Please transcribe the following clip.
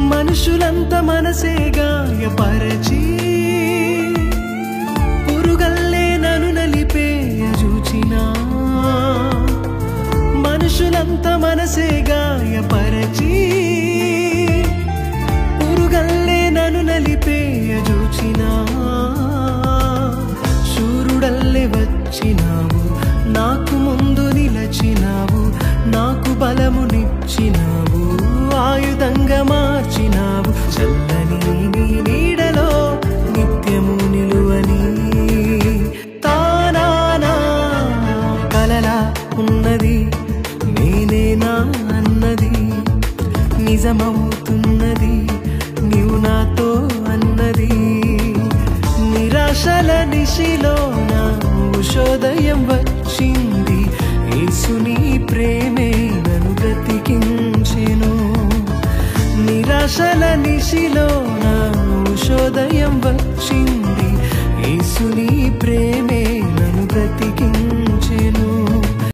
మనుషులంతా మనసే గాయపరచి పురుగల్లే నన్ను నలిపేయ చూచినా మనుషులంతా మనసే గాయపరచి పురుగల్లే నన్ను నలిపేయ చూచినా శూరుడల్లే వచ్చినావు నాకు ముందు నిలచినావు నాకు బలమునిచ్చినావు ఆయుధంగా మార్చినావు చల్లని నీ నీడలో నిత్యము నిలువని తానా కలలా ఉన్నది నేనేనా అన్నది నిజమవుతున్నది నీవు నాతో అన్నది నిరాశల నిశిలో నా ఉషోదయం వచ్చింది యేసుని ప్రేమే నన్ను బ్రతికించెను నిరాశల నిశిలో నా ఉషోదయం వచ్చింది